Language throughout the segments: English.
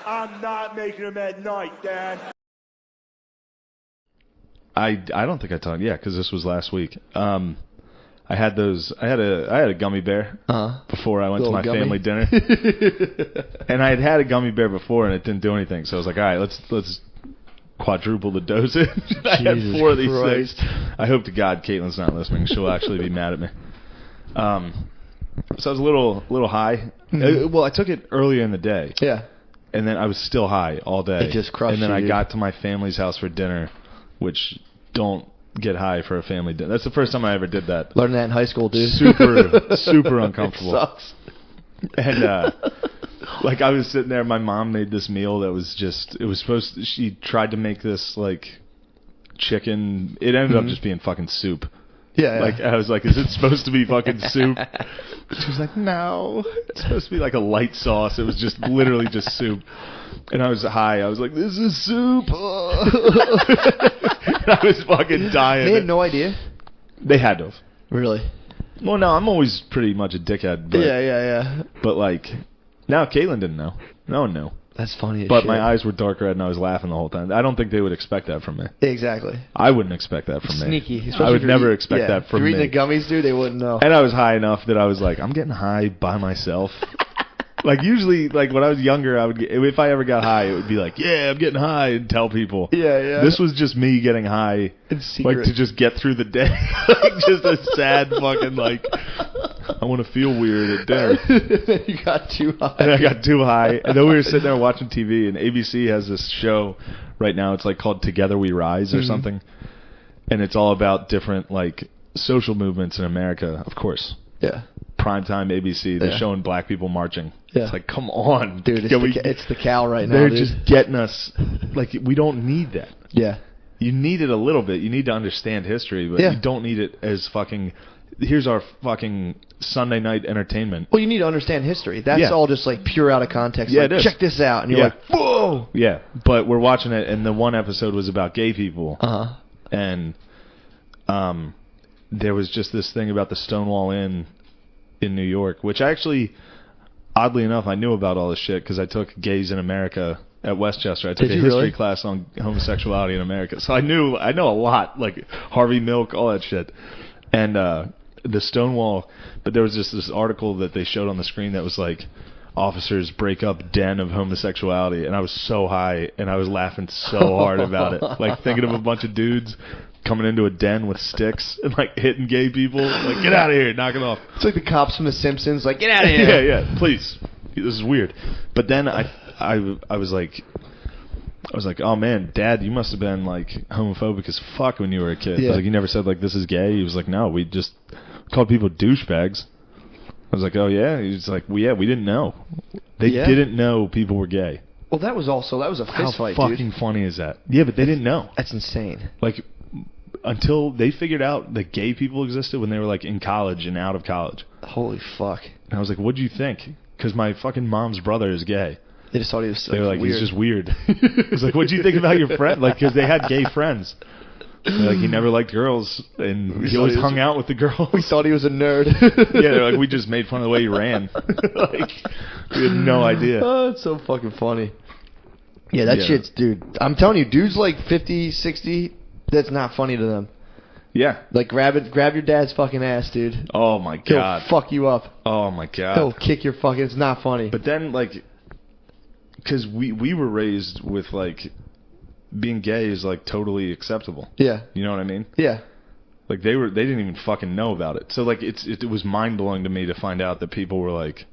I'm not making them at night, Dad. I don't think I told. Yeah, because this was last week. I had those. I had a gummy bear before I went to my family dinner, and I had a gummy bear before, and it didn't do anything. So I was like, all right, let's quadruple the dosage. I had 4 of these things. I hope to God Caitlin's not listening. She'll actually be mad at me. So I was a little high. Well, I took it earlier in the day. Yeah. And then I was still high all day. It just crushed you. And then you, I got to my family's house for dinner, which don't get high for a family dinner. That's the first time I ever did that. Learned that in high school, dude. Super uncomfortable. It sucks. And like I was sitting there, my mom made this meal that was just, it was supposed to, she tried to make this like chicken, it ended up just being fucking soup. Yeah. Like I was like, is it supposed to be fucking soup? She was like, no, it's supposed to be like a light sauce. It was just literally just soup. And I was high. I was like, this is soup. I was fucking dying. They had no idea? They had to have. Really? Well, no, I'm always pretty much a dickhead. But, Yeah. But like, now Caitlin didn't know. No one knew. That's funny as But shit. my eyes were dark red and I was laughing the whole time. I don't think they would expect that from me. Exactly. I wouldn't expect that from Sneaky. me. I would never expect that from me. If you're me. eating the gummies, dude, they wouldn't know. And I was high enough that I was like, I'm getting high by myself. Like usually, like when I was younger, I would get, if I ever got high, it would be like, yeah, I'm getting high, and tell people. Yeah. This was just me getting high, In secret. like to just get through the day, like just a sad fucking like. I want to feel weird at dinner. You got too high. And I got too high, and then we were sitting there watching TV, and ABC has this show right now. It's like called Together We Rise or something, and it's all about different like social movements in America, of course. Yeah. Primetime ABC, they're showing black people marching. Yeah. It's like, come on. Dude, it's the cow right now, they're dude. just getting us. Like, we don't need that. Yeah. You need it a little bit. You need to understand history, but you don't need it as fucking, here's our fucking Sunday night entertainment. Well, you need to understand history. That's all just like pure out of context. Yeah, like, it is. check this out. And you're like, whoa. Yeah, but we're watching it, and the one episode was about gay people. Uh-huh. And there was just this thing about the Stonewall Inn in New York, which actually, oddly enough, I knew about all this shit because I took Gays in America at Westchester. I took a history class on homosexuality in America, so I know a lot, like Harvey Milk, all that shit, and the Stonewall. But there was just this article that they showed on the screen that was like, officers break up den of homosexuality, and I was so high and I was laughing so hard about it, like thinking of a bunch of dudes coming into a den with sticks and like hitting gay people, like get out of here, knock it off. It's like the cops from The Simpsons, like get out of here. Yeah, please, this is weird. But then I was like, oh man, Dad, you must have been like homophobic as fuck when you were a kid. I was like, you never said like this is gay? He was like, no, we just called people douchebags. I was like, oh yeah? He was like, well, yeah, we didn't know. They didn't know people were gay. Well, that was a fist fight, How fucking funny is that? Yeah, but they didn't know. That's insane. Like, until they figured out that gay people existed when they were like in college and out of college. Holy fuck. And I was like, what'd you think? Because my fucking mom's brother is gay. They just thought he was They were like, weird. he's just weird. I was like, what'd you think about your friend? Like, because they had gay friends. Like, he never liked girls, and he always hung out with the girls. We thought he was a nerd. Yeah, they're like, we just made fun of the way he ran. Like, we had no idea. Oh, it's so fucking funny. Yeah, that shit's, dude. I'm telling you, dudes like 50, 60, that's not funny to them. Yeah. Like, grab your dad's fucking ass, dude. Oh, my God. He'll fuck you up. Oh, my God. He'll kick your fucking... It's not funny. But then, like... Because we were raised with, like... Being gay is, like, totally acceptable. Yeah. You know what I mean? Yeah. Like, they didn't even fucking know about it. So, like, it was mind-blowing to me to find out that people were like...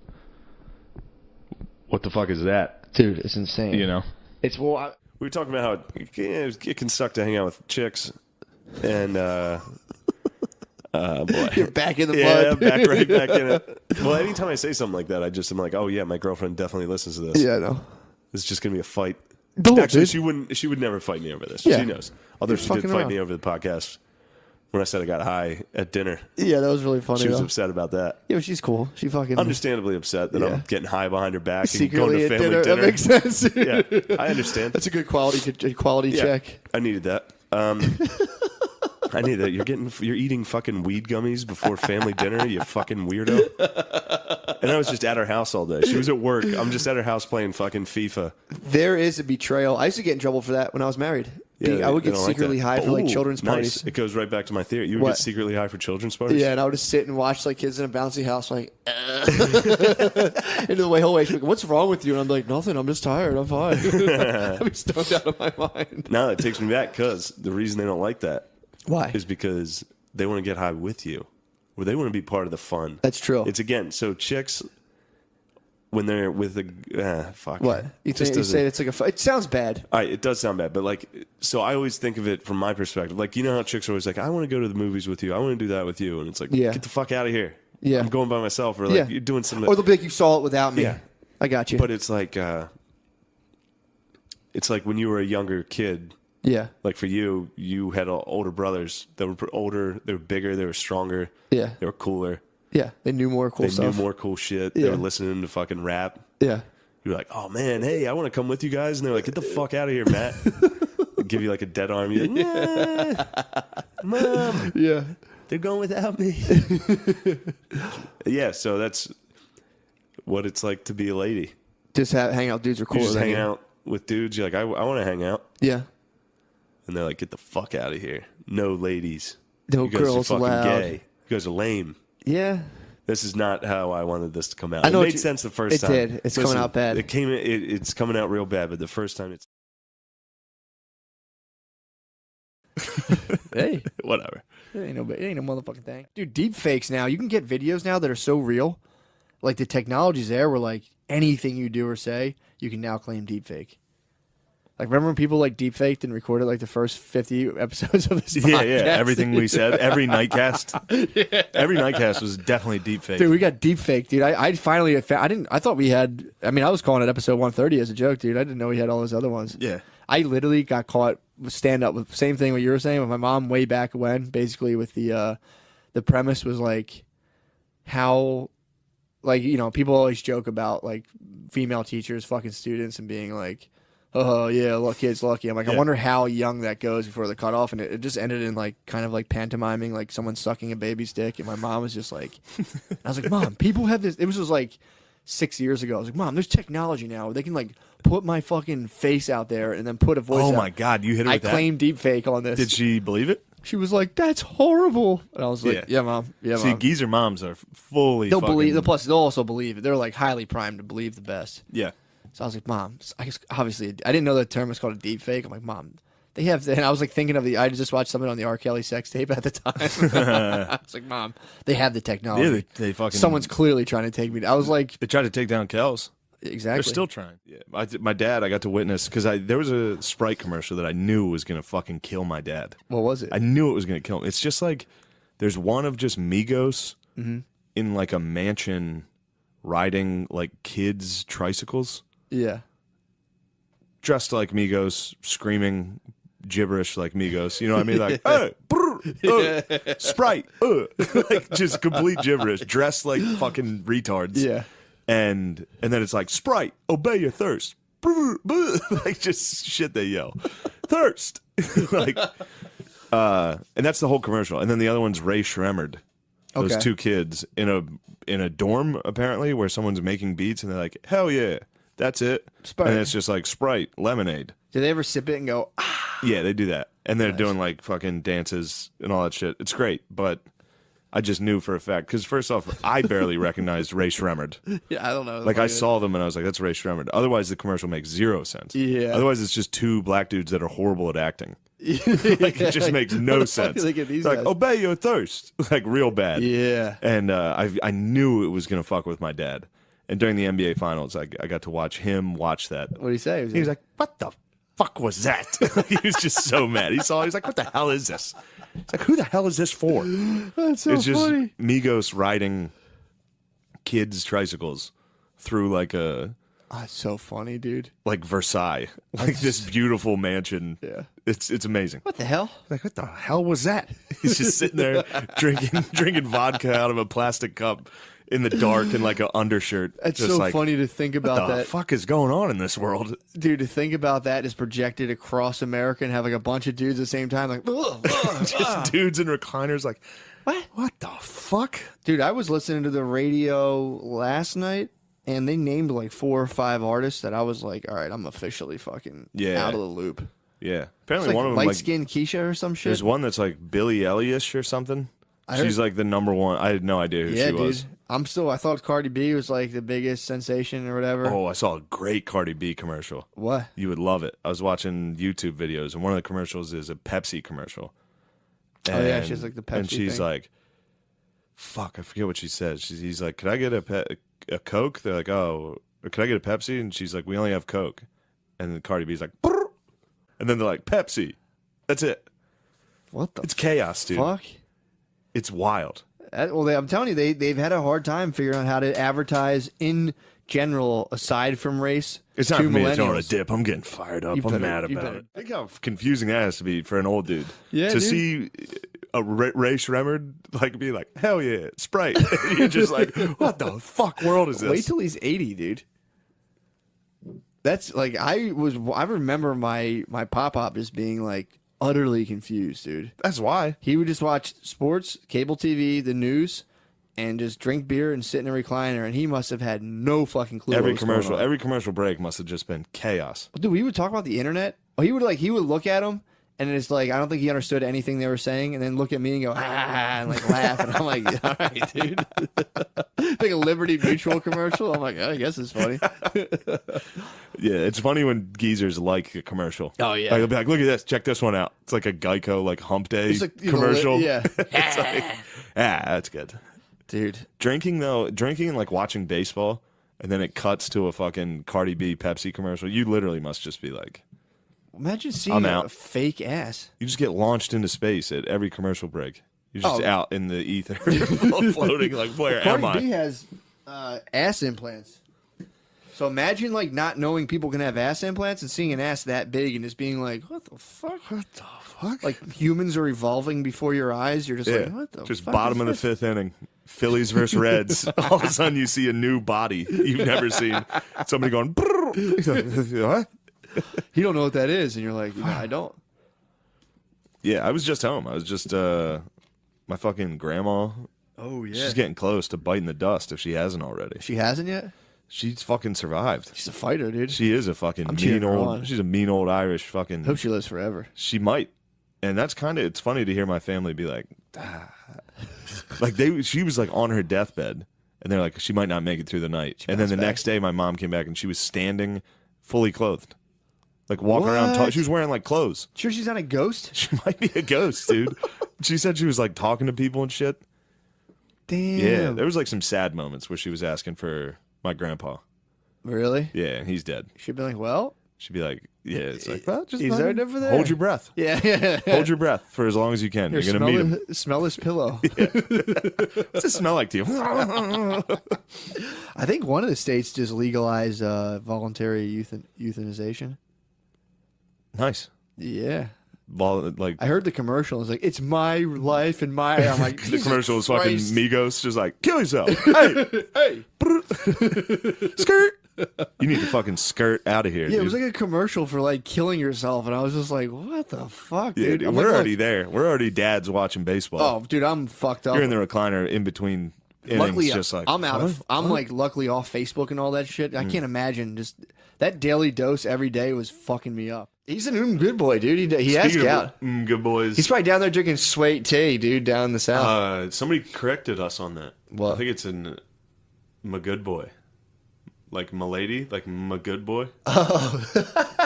What the fuck is that? Dude, it's insane. You know? It's... Well, we were talking about how it can suck to hang out with chicks. And, boy. You're back in the mud. mud. Yeah, right back in it. Well, anytime I say something like that, I'm like, oh, yeah, my girlfriend definitely listens to this. Yeah, I know. It's just going to be a fight. Don't, actually, dude. she would never fight me over this. Yeah. She knows. Although she did fight me over the podcast when I said I got high at dinner. Yeah, that was really funny. She was upset about that. Yeah, but she's cool. She fucking... Understandably upset that I'm getting high behind her back secretly and going to family dinner. That makes sense. Yeah, I understand. That's a good quality check. I needed that. I need that. You're eating fucking weed gummies before family dinner, you fucking weirdo. And I was just at her house all day. She was at work. I'm just at her house playing fucking FIFA. There is a betrayal. I used to get in trouble for that when I was married. Yeah, I would they get don't like secretly that. high for like Ooh, children's nice. parties. It goes right back to my theory. You would What? get secretly high for children's parties? Yeah, and I would just sit and watch like kids in a bouncy house, like into the whole way. She'd be like, "What's wrong with you?" And I'm like, "Nothing. I'm just tired. I'm fine." I'd be stoned out of my mind. Now that takes me back because the reason they don't like that Why? is because they want to get high with you, or they want to be part of the fun. That's true. It's again, so chicks when they're with a fuck. What you say? It's like it sounds bad. All right, it does sound bad, but like, so I always think of it from my perspective. Like, you know how chicks are always like, "I want to go to the movies with you. I want to do that with you," and it's like, Yeah. get the fuck out of here. Yeah. I'm going by myself, or like Yeah. you're doing something. Or they'll be like, "You saw it without me." Yeah. I got you. But it's like when you were a younger kid. yeah, Like for you, you had older brothers that were older. They were bigger. They were stronger. yeah, They were cooler. yeah. They knew more cool They stuff. knew more cool shit. They Yeah. were listening to fucking rap. Yeah, You were like, "Oh man, hey, I want to come with you guys," and they're like, "Get the fuck out of here, Matt." Give you like a dead arm. You're like, "Nah, Mom, yeah. they're going without me." Yeah, so that's what it's like to be a lady. Just hang out. Dudes are You cooler just than hang you. out with dudes. You're like, I want to hang out. Yeah. And they're like, "Get the fuck out of here. No ladies. No You guys are girls fucking allowed." gay. You guys are lame." Yeah. This is not how I wanted this to come out. I know it what made you- sense the first it time. did. It's coming out bad. It's coming out real bad, but the first time it's Hey. whatever. It ain't no motherfucking thing. Dude, deep fakes now. You can get videos now that are so real. Like the technology's there where like anything you do or say, you can now claim deep fake. Like remember when people like deep faked and recorded like the first 50 episodes of this Yeah, podcast? yeah. Everything we said, every nightcast, every nightcast was definitely deep fake. Dude, we got deep fake, dude. I finally I thought we had I was calling it episode 130 as a joke, dude. I didn't know we had all those other ones. Yeah. I literally got caught stand up with same thing what you were saying with my mom way back when, basically with the premise was like how like, you know, people always joke about like female teachers fucking students and being like, "Oh yeah, look, kid's lucky." I'm like, I Yeah. wonder how young that goes before the cutoff, and it just ended in like kind of like pantomiming like someone sucking a baby's dick, and my mom was just like, I was like, "Mom, people have this." It was just like 6 years ago. I was like, "Mom, there's technology now. They can like put my fucking face out there and then put a voice." Oh out. my God, you hit her I with that? claimed deep fake on this. Did she believe it? She was like, "That's horrible," and I was like, Yeah. "Yeah, Mom. Yeah, See, Mom." geezer moms are fully They'll fucking, believe. Plus, they'll also believe it. They're like highly primed to believe the best. Yeah. So I was like, "Mom," I guess obviously I didn't know the term was called a deep fake. I'm like, "Mom, they have," and I was like thinking of I just watched something on the R. Kelly sex tape at the time. I was like, "Mom, they have the technology. Yeah, they fucking. Someone's clearly trying to take me." I was like, They tried to take down Kels. "Exactly." They're still trying. Yeah. My dad, I got to witness, because there was a Sprite commercial that I knew was going to fucking kill my dad. What was it? I knew it was going to kill him. It's just like, there's one of just Migos in like a mansion riding like kids' tricycles, Yeah. dressed like Migos, screaming gibberish like Migos. You know what I mean? Like, hey, brr, Sprite, like just complete gibberish, dressed like fucking retards. Yeah. And then it's like, Sprite, obey your thirst. Brr, brr, like just shit they yell. Thirst. Like, and that's the whole commercial. And then the other one's Ray Shremmerd. Those Okay. two kids in a dorm apparently where someone's making beats and they're like, hell yeah, that's it. Sprite. And it's just like Sprite, lemonade. Did they ever sip it and go, "Ah"? Yeah, they do that. And they're doing like fucking dances and all that shit. It's great, but I just knew for a fact. Because first off, I barely recognized Ray Shremmerd. Yeah, I don't know. Like I saw them and I was like, that's Ray Shremmerd. Otherwise, the commercial makes zero sense. Yeah. Otherwise, it's just two black dudes that are horrible at acting. Like it just makes no sense. Look at these Like guys. obey your thirst, like real bad. Yeah. And I knew it was gonna fuck with my dad. And during the NBA Finals, I got to watch him watch that. What did he say? He was like, "What the fuck was that?" He was just so mad. He was like, "What the hell is this?" It's like, "Who the hell is this for?" "That's so It's just funny." Migos riding kids' tricycles through like That's so funny, dude. like Versailles, like this beautiful mansion. Yeah. It's amazing. What the hell? Like, what the hell was that? He's just sitting there drinking vodka out of a plastic cup in the dark in like an undershirt. It's just so like, funny to think about what the that. fuck is going on in this world? Dude, to think about that is projected across America and have like a bunch of dudes at the same time, like, Just dudes in recliners like, what the fuck? Dude, I was listening to the radio last night and they named like 4 or 5 artists that I was like, all right, I'm officially fucking out of the loop. Yeah. Apparently It's like one of them light like skinned Keisha or some shit. there's one that's like Billie Eilish or something. She's like the number one. I had no idea who she was. Dude. I thought Cardi B was like the biggest sensation or whatever. Oh, I saw a great Cardi B commercial. What? You would love it. I was watching YouTube videos, and one of the commercials is a Pepsi commercial. Oh yeah, she's like the Pepsi and she's thing. like, fuck, I forget what she says. He's like, could I get a Coke? They're like, oh, or could I get a Pepsi? And she's like, we only have Coke. And then Cardi B's like, brr. And then they're like, Pepsi. That's it. What the It's chaos, dude. fuck? It's wild. Well, I'm telling you, they've had a hard time figuring out how to advertise in general, aside from race. It's not for me to throw in a dip. I'm getting fired up. I'm mad about better. it. Think how confusing that has to be for an old dude. Yeah, to dude. see a Ray Shremmerd like be like, hell yeah, Sprite. And you're just like, what the fuck world is this? Wait till he's 80, dude. That's like I remember my pop just being like utterly confused, dude. That's why. He would just watch sports, cable TV, the news, and just drink beer and sit in a recliner, and he must have had no fucking clue. Every what was going on. every commercial break must have just been chaos. Dude, we would talk about the internet. Oh, he would look at him, and it's like I don't think he understood anything they were saying, and then look at me and go and like laugh, and I'm like, all right, dude. Like a Liberty Mutual commercial. I'm like, oh, I guess it's funny. Yeah, it's funny when geezers like a commercial. Oh, yeah. Like, they'll be like, look at this, check this one out. It's like a Geico like hump day It's like, you know, commercial. yeah. It's like, that's good. Dude. Drinking and like watching baseball, and then it cuts to a fucking Cardi B Pepsi commercial. You literally must just be like, Imagine seeing I'm a out. fake ass. you just get launched into space at every commercial break. You're just Oh. out in the ether, floating like, where am Cardi B I? has ass implants. So imagine like not knowing people can have ass implants and seeing an ass that big and just being like, what the fuck? What the fuck? Like humans are evolving before your eyes. You're just Yeah, like, what the just fuck bottom is of the this? 5th inning. Phillies versus Reds. All of a sudden, you see a new body you've never seen. Somebody going, what? You don't know what that is, and you're like, I don't. Yeah, I was just home. I was just my fucking grandma. Oh yeah. She's getting close to biting the dust if she hasn't already. She hasn't yet. She's fucking survived. She's a fighter, dude. She is a fucking I'm cheering mean her old. on. She's a mean old Irish fucking. Hope she lives forever. She might, and that's kind of. It's funny to hear my family be like, like she was like on her deathbed, and they're like, she might not make it through the night. And then the next day, my mom came back and she was standing, fully clothed, like walking around. What? She was wearing like clothes. Sure, she's not a ghost. She might be a ghost, dude. She said she was like talking to people and shit. Damn. Yeah, there was like some sad moments where she was asking for my grandpa. Really? Yeah, and he's dead. She'd be like, well, She'd be like, yeah, it's like, well, just he's fucking right over there. hold your breath. yeah. Hold your breath for as long as you can. Here, You're gonna meet him. smell this pillow. What's it smell like to you? I think one of the states just legalized voluntary euthanization. Nice. Yeah. Like I heard the commercial. It's like, it's my life and my. I'm like, the commercial is fucking Christ. Migos, just like, kill yourself. Hey, Hey. skirt. You need to fucking skirt out of here. Yeah, dude. it was like a commercial for like killing yourself, and I was just like, what the fuck, Yeah, dude? I'm we're like, already there. We're already dads watching baseball. Oh, dude, I'm fucked up. You're in the recliner in between innings, Luckily, just like I'm out of. what? I'm What? like luckily off Facebook and all that shit. I can't imagine just that daily dose every day was fucking me up. He's an good boy, dude. He has Speaking gout. of good boys. He's probably down there drinking sweet tea, dude, down in the south. Somebody corrected us on that. What? I think it's in my good boy. Like my lady, like my good boy. Oh.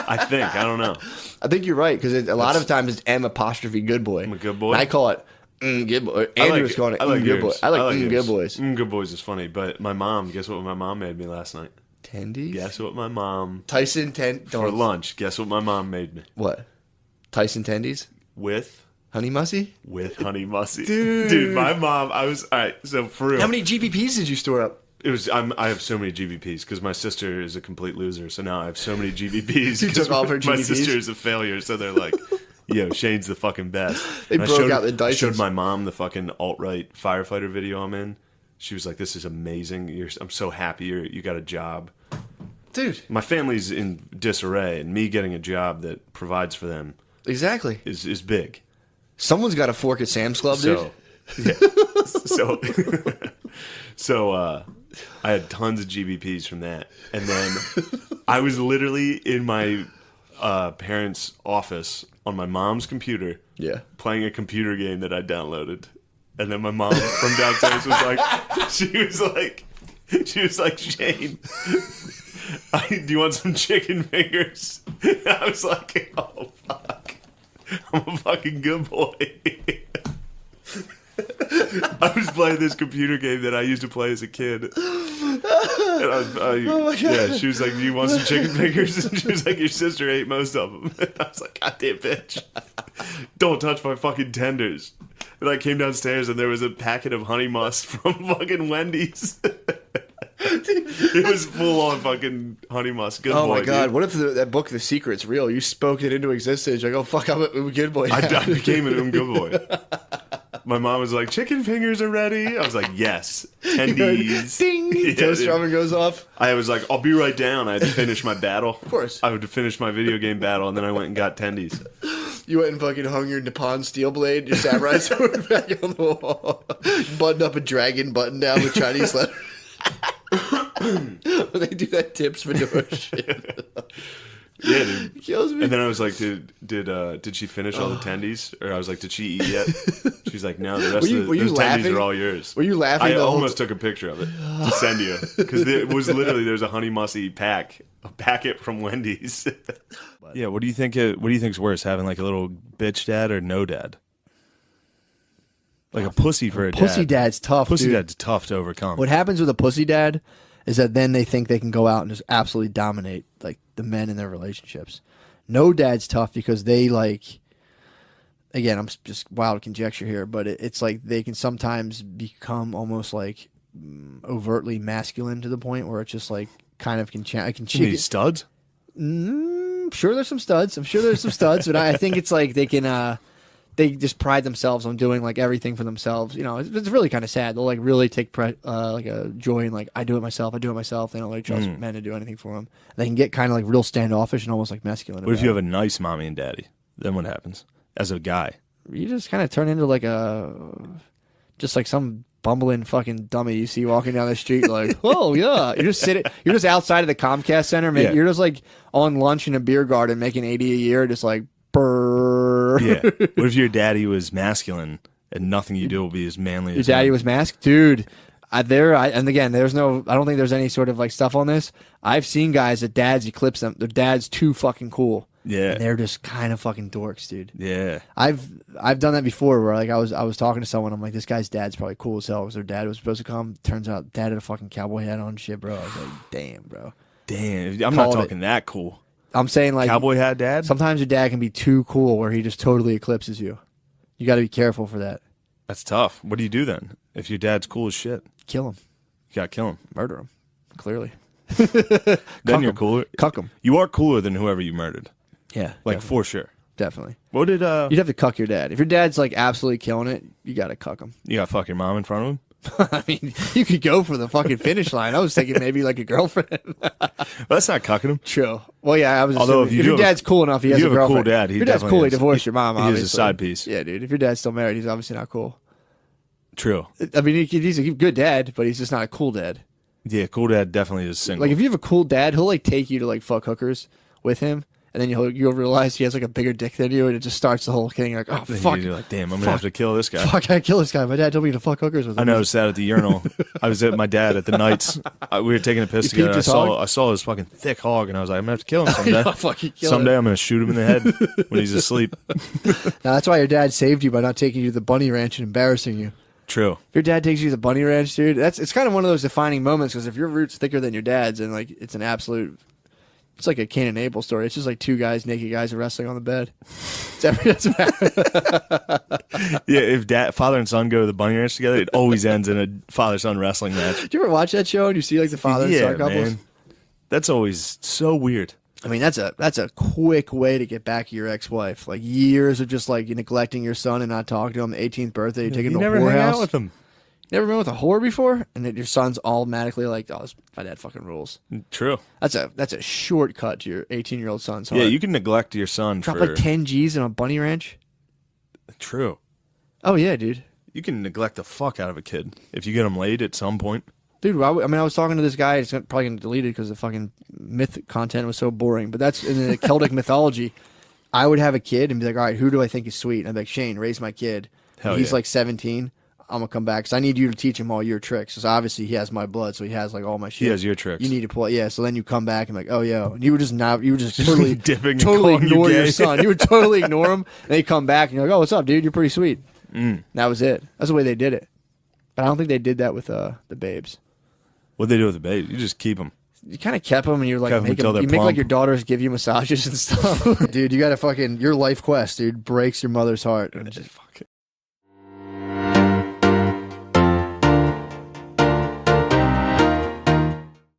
I think. I don't know. I think you're right because a lot of times it's M apostrophe good boy. I'm a good boy. And I call it good boy. Andrew was calling it good boy. yours. I like yours. good boys. Good boys is funny, but my mom. Guess what? My mom made me last night. Tendies. Guess what? My mom Tyson for lunch. Guess what? My mom made me What? Tyson tendies. with Honey mussy. honey mussy. Dude. My mom. I was all right. So for real, How many GPPs did you store up? it was. I have so many GBPs because my sister is a complete loser. So now I have so many GBPs. You took all of her My GBPs? sister is a failure. So they're like, "Yo, Shane's the fucking best." They And I broke showed- out the I showed Dysons. my mom the fucking alt-right firefighter video I'm in. She was like, "This is amazing. I'm so happy you got a job." Dude. My family's in disarray, and me getting a job that provides for them Exactly. is big. Someone's got a fork at Sam's Club, dude. So, so I had tons of GBPs from that. And then I was literally in my parents' office on my mom's computer playing a computer game that I downloaded. And then my mom from downstairs was like, she was like, Shane, do you want some chicken fingers? And I was like, oh, fuck. I'm a fucking good boy. I was playing this computer game that I used to play as a kid. And oh my God. Yeah, she was like, "Do you want some chicken fingers?" And she was like, "Your sister ate most of them." And I was like, "God damn bitch. Don't touch my fucking tenders." And I came downstairs and there was a packet of honey must from fucking Wendy's. It was full on fucking honey must. Good boy. Oh my God! Dude. What if that book, The Secret's real? You spoke it into existence. Like, oh fuck, I'm a good boy. I became an good boy. My mom was like, "Chicken fingers are ready." I was like, "Yes." Tendies. Ding! Yeah, Toast dude. oven goes off. I was like, "I'll be right down." I had to finish my battle. Of course. I had to finish my video game battle, and then I went and got tendies. You went and fucking hung your Nippon steel blade, your samurai sword back on the wall, buttoned up a dragon button down with Chinese letters. When they do that tips fedora shit. Yeah, dude. It kills me. And then I was like, did she finish all the tendies? Or I was like, did she eat yet? She's like, no, the rest of those tendies are all yours. Were you laughing? I almost took a picture of it to send you. Because it was literally, there's a honey musty packet from Wendy's. Yeah, what do you think's worse, having like a little bitch dad or no dad? Like a pussy for a dad. Pussy dad's tough, Pussy dude. dad's tough to overcome. What happens with a pussy dad is that then they think they can go out and just absolutely dominate like the men in their relationships. No dad's tough because they like, again, I'm just wild conjecture here, but it's like they can sometimes become almost like overtly masculine to the point where it's just like kind of You mean studs? Sure, there's some studs. I'm sure there's some studs, but I think it's like they can. They just pride themselves on doing like everything for themselves. You know, it's really kind of sad. They'll like really take like a joy in like I do it myself. They don't like trust men to do anything for them. They can get kind of like real standoffish and almost like masculine. What if you have a nice mommy and daddy? Then what happens as a guy? You just kind of turn into like just like some bumbling fucking dummy you see walking down the street. Like, oh yeah, you're just outside of the Comcast Center, man. Yeah. You're just like on lunch in a beer garden making $80 a year, just like. Brrr. Yeah. What if your daddy was masculine and nothing you do will be as manly as your daddy him? was masked? Dude, and again, I don't think there's any sort of like stuff on this. I've seen guys that dads eclipse them. Their dad's too fucking cool. Yeah. And they're just kind of fucking dorks, dude. Yeah. I've done that before where like I was talking to someone, I'm like, this guy's dad's probably cool as hell because their dad was supposed to come. Turns out dad had a fucking cowboy hat on and shit, bro. I was like, damn, bro. Damn. I'm not talking that cool. I'm saying like cowboy hat dad. Sometimes your dad can be too cool where he just totally eclipses you. You got to be careful for that. That's tough. What do you do then if your dad's cool as shit? Kill him. You gotta kill him. Murder him. Clearly. Then you're cooler. Cuck him. You are cooler than whoever you murdered. Yeah, like definitely. for sure. Definitely. What did You'd have to cuck your dad. If your dad's like absolutely killing it, you got to cuck him. You got to fuck your mom in front of him? I mean, you could go for the fucking finish line. I was thinking maybe like a girlfriend. Well, that's not cucking him. True. Well, yeah, I was. Although if your dad's cool enough, he has a girlfriend. You have a cool dad. If your dad's cool. He divorced your mom. He obviously. has a side piece. Yeah, dude. If your dad's still married, he's obviously not cool. True. I mean, he's a good dad, but he's just not a cool dad. Yeah, cool dad definitely is single. Like if you have a cool dad, he'll like take you to like fuck hookers with him. And then you'll realize he has like a bigger dick than you, and it just starts the whole thing. Like, oh fuck! You're like, damn, I'm gonna have to kill this guy. Fuck, I gotta kill this guy. My dad told me to fuck hookers with him. I noticed that at the urinal. I was at my dad at the nights. We were taking a piss together. I saw his fucking thick hog, and I was like, I'm gonna have to kill him someday. Someday I'm gonna shoot him in the head when he's asleep. Now that's why your dad saved you by not taking you to the bunny ranch and embarrassing you. True. If your dad takes you to the bunny ranch, dude, it's kind of one of those defining moments because if your root's thicker than your dad's, and like it's an absolute. It's like a Cain and Abel story. It's just like two naked guys wrestling on the bed. Yeah, if father and son go to the bunny ranch together, it always ends in a father-son wrestling match. Do you ever watch that show and you see like the father and son couples? Man. That's always so weird. I mean, that's a quick way to get back at your ex-wife. Like years of just like neglecting your son and not talking to him. The 18th birthday, you take him to a whorehouse. never hang out with him. Never been with a whore before, and that your son's automatically like, oh, my dad fucking rules. True. That's a shortcut to your 18-year-old son's heart. Yeah, you can neglect your son Drop for like 10 G's in a bunny ranch. True. Oh yeah, dude. You can neglect the fuck out of a kid if you get him laid at some point. Dude, I was talking to this guy. It's probably going to delete it because the fucking myth content was so boring. But that's in the Celtic mythology. I would have a kid and be like, all right, who do I think is sweet? And I'd be like, Shane, raise my kid. He's like 17. I'm going to come back because I need you to teach him all your tricks. Because obviously he has my blood, so he has like all my shit. He has your tricks. You need to pull it. Yeah, so then you come back and like, oh, yo. And you would just totally, dipping and totally calling you ignore your gay. son. You would totally ignore him. And they come back and you're like, oh, what's up, dude? You're pretty sweet. And that was it. That's the way they did it. But I don't think they did that with the babes. What'd they do with the baby? You just keep them. You kind of kept them, and you're like, Kept 'em until they're you make like plump. your daughters give you massages and stuff. Dude, you got to fucking, your life quest, dude, breaks your mother's heart. Just fucking